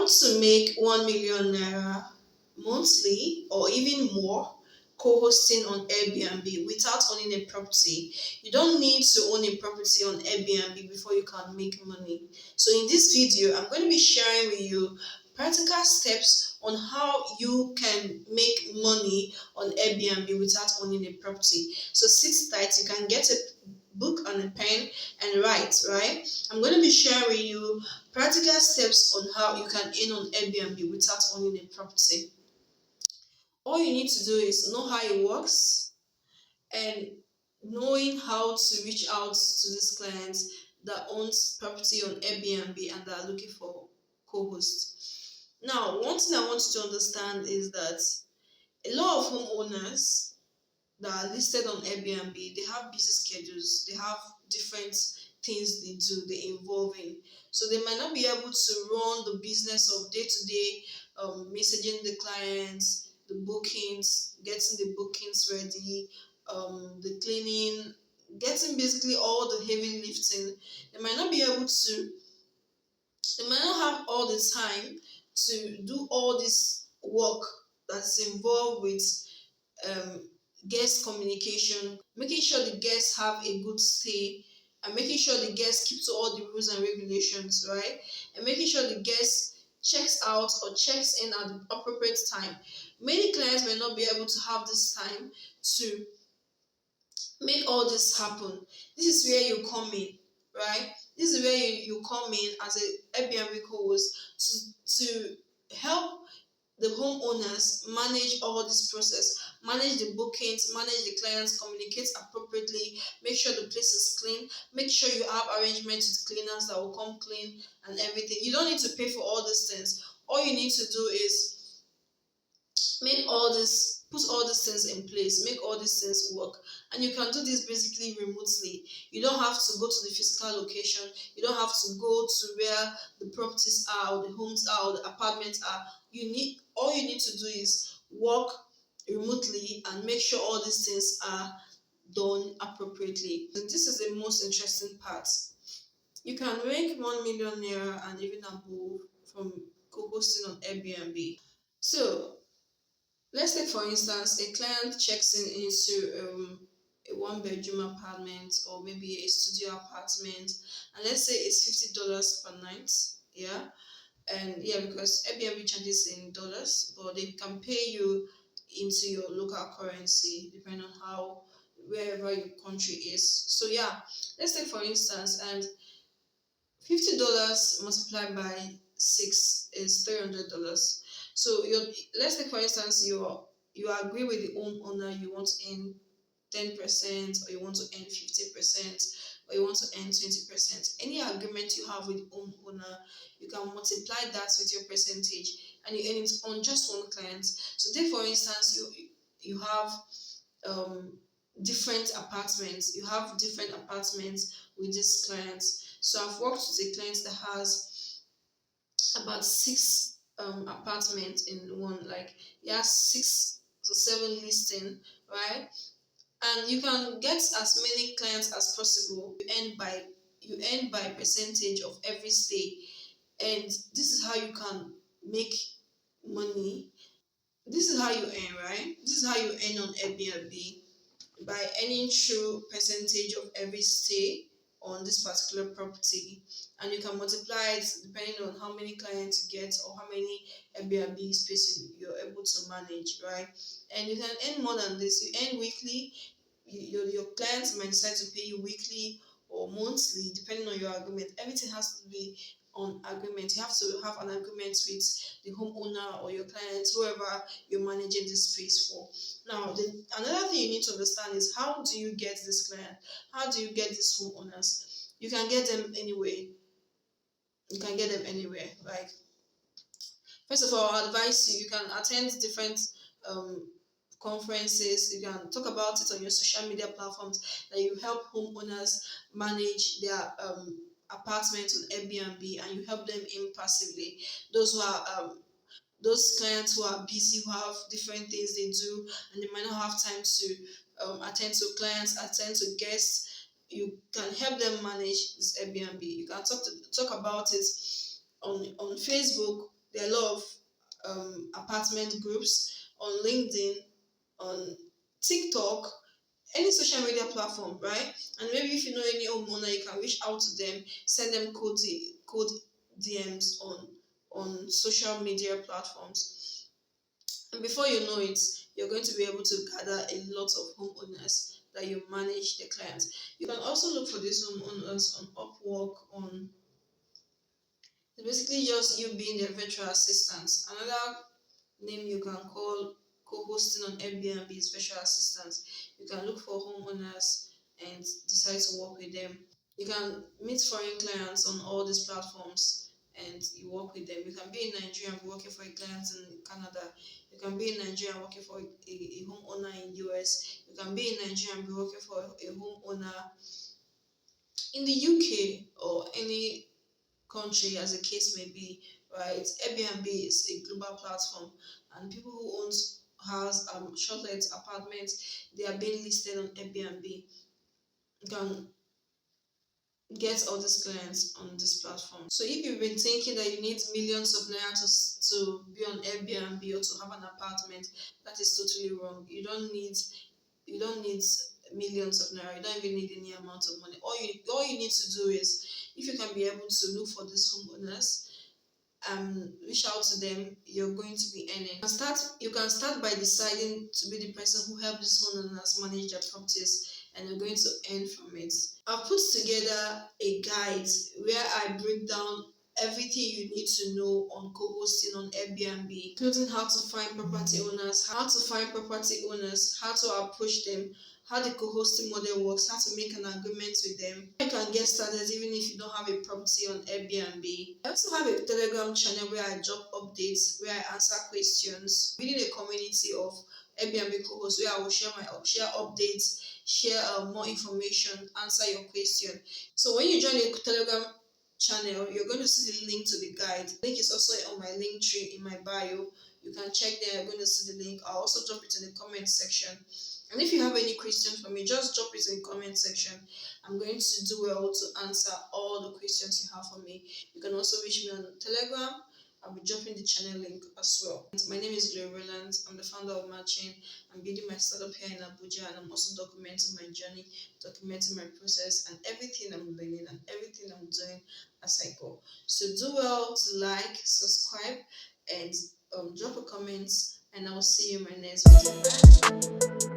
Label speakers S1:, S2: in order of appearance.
S1: want to make 1 million naira monthly or even more co-hosting on Airbnb without owning a property. You don't need to own a property on Airbnb before you can make money. So in this video, I'm going to be sharing with you practical steps on how you can make money on Airbnb without owning a property. So sit tight, you can get a book and a pen and write, right? I'm going to be sharing with you practical steps on how you can earn on Airbnb without owning a property. All you need to do is know how it works and knowing how to reach out to these clients that owns property on Airbnb and that are looking for co-hosts. Now, one thing I want you to understand is that a lot of homeowners that are listed on Airbnb, they have busy schedules, they have different things they do, they involve in. So they might not be able to run the business of day-to-day messaging the clients, the bookings, getting the bookings ready, the cleaning, getting basically all the heavy lifting. They might not be able to, they might not have all the time to do all this work that's involved with um, guest communication, making sure the guests have a good stay, and making sure the guests keep to all the rules and regulations, right? And making sure the guest checks out or checks in at the appropriate time. Many clients may not be able to have this time to make all this happen. This is where you come in, right? This is where you come in as a Airbnb co-host to help the homeowners manage all this process, manage the bookings, manage the clients, communicate appropriately, make sure the place is clean, make sure you have arrangements with cleaners that will come clean and everything. You don't need to pay for all these things. All you need to do is put all these things in place, make all these things work. And you can do this basically remotely. You don't have to go to the physical location, you don't have to go to where the properties are or the homes are or the apartments are. All you need to do is work remotely and make sure all these things are done appropriately. And this is the most interesting part. You can make 1 million naira and even above from co-hosting on Airbnb. So let's take for instance a client checks in into a one-bedroom apartment or maybe a studio apartment, and let's say it's $50 per night. Yeah, and yeah, because Airbnb charges in dollars, but they can pay you into your local currency depending on how wherever your country is. So yeah, let's take for instance, and $50 multiplied by 6 is $300. So let's take for instance you agree with the homeowner, you want to earn 10%, or you want to earn 50%, or you want to earn 20%. Any agreement you have with the homeowner, you can multiply that with your percentage and you earn it on just one client. So take for instance you have um different apartments. You have different apartments with these clients. So I've worked with a client that has about six apartments in one. Like he has 6 to 7 listing, right? And you can get as many clients as possible. You earn by percentage of every stay, and this is how you can make money. This is how you earn, right? This is how you earn on Airbnb, by earning through percentage of every stay on this particular property, and you can multiply it depending on how many clients you get or how many Airbnb spaces you're able to manage, right? And you can earn more than this. You earn weekly. Your clients might decide to pay you weekly or monthly depending on your agreement. Everything has to be on agreement. You have to have an agreement with the homeowner or your clients, whoever you're managing this space for. Now, another thing you need to understand is, how do you get this client? How do you get these homeowners? You can get them anywhere. You can get them anywhere. Like, first of all, I advise you can attend different um, conferences. You can talk about it on your social media platforms, that you help homeowners manage their apartments on Airbnb, and you help them in passively. Those who are those clients who are busy, who have different things they do, and they might not have time to attend to clients, attend to guests. You can help them manage this Airbnb. You can talk about it on Facebook. There are a lot of apartment groups on LinkedIn, on TikTok, any social media platform, right? And maybe if you know any homeowner, you can reach out to them, send them code DMs on social media platforms. And before you know it, you're going to be able to gather a lot of homeowners that you manage the clients. You can also look for these homeowners on Upwork, on it's basically just you being their virtual assistant. Another name you can call co-hosting on Airbnb is virtual assistant. You can look for homeowners and decide to work with them. You can meet foreign clients on all these platforms and you work with them. You can be in Nigeria and be working for a client in Canada. You can be in Nigeria and working for a homeowner in US. You can be in Nigeria and be working for a homeowner in the UK or any country as the case may be, right? Airbnb is a global platform and people who owns house, shortlets, apartments, they are being listed on Airbnb. You can get all these clients on this platform. So if you've been thinking that you need millions of naira to be on Airbnb or to have an apartment, that is totally wrong. You don't need millions of naira. You don't even need any amount of money. All you need to do is, if you can be able to look for these homeowners, reach out to them, you're going to be earning. You can start by deciding to be the person who helps these homeowners manage their properties, and you're going to earn from it. I've put together a guide where I break down everything you need to know on co-hosting on Airbnb, including how to find property owners, how to approach them, how the co-hosting model works, how to make an agreement with them. You can get started even if you don't have a property on Airbnb. I also have a Telegram channel where I drop updates, where I answer questions, within a community of Airbnb co-hosts where I will share updates, share more information, answer your question. So when you join the Telegram channel, you're going to see the link to the guide. The link is also on my link tree in my bio. You can check there. You're going to see the link. I'll also drop it in the comment section. And if you have any questions for me, just drop it in the comment section. I'm going to do well to answer all the questions you have for me. You can also reach me on Telegram. I'll be dropping the channel link as well. My name is Glory Rolland. I'm the founder of Matching. I'm building my startup here in Abuja, and I'm also documenting my journey, documenting my process, and everything I'm learning and everything I'm doing as I go. So do well to like, subscribe, and drop a comment, and I'll see you in my next video. Bye.